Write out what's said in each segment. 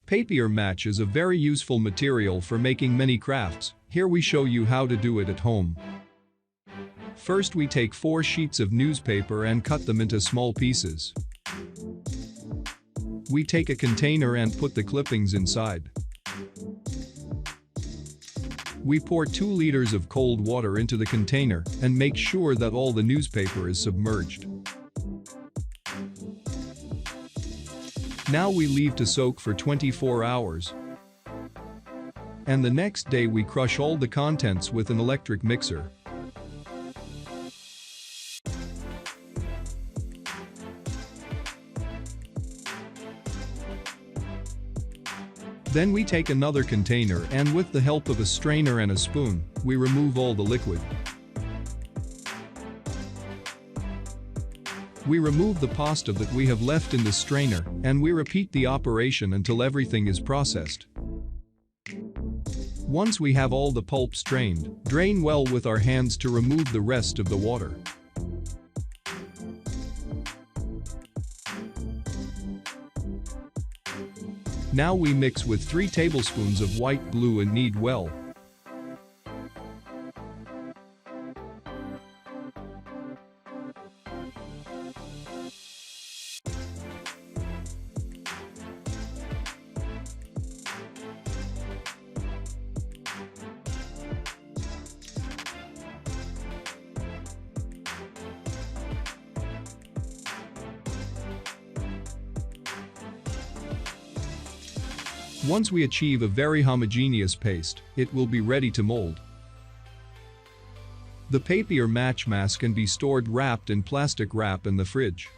Paper Mache is a very useful material for making many crafts. Here we show you how to do it at home. First we take 4 sheets of newspaper and cut them into small pieces. We take a container and put the clippings inside. We pour 2 liters of cold water into the container and make sure that all the newspaper is submerged. Now we leave to soak for 24 hours. And the next day we crush all the contents with an electric mixer. Then we take another container and with the help of a strainer and a spoon, we remove all the liquid. We remove the pasta that we have left in the strainer and we repeat the operation until everything is processed. Once we have all the pulp strained, drain well with our hands to remove the rest of the water. Now we mix with 3 tablespoons of white glue and knead well. Once we achieve a very homogeneous paste, it will be ready to mold. The paper mache mask can be stored wrapped in plastic wrap in the fridge.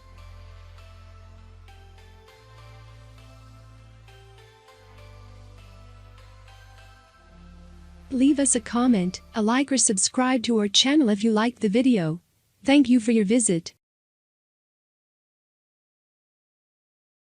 Leave us a comment, a like or subscribe to our channel if you liked the video. Thank you for your visit.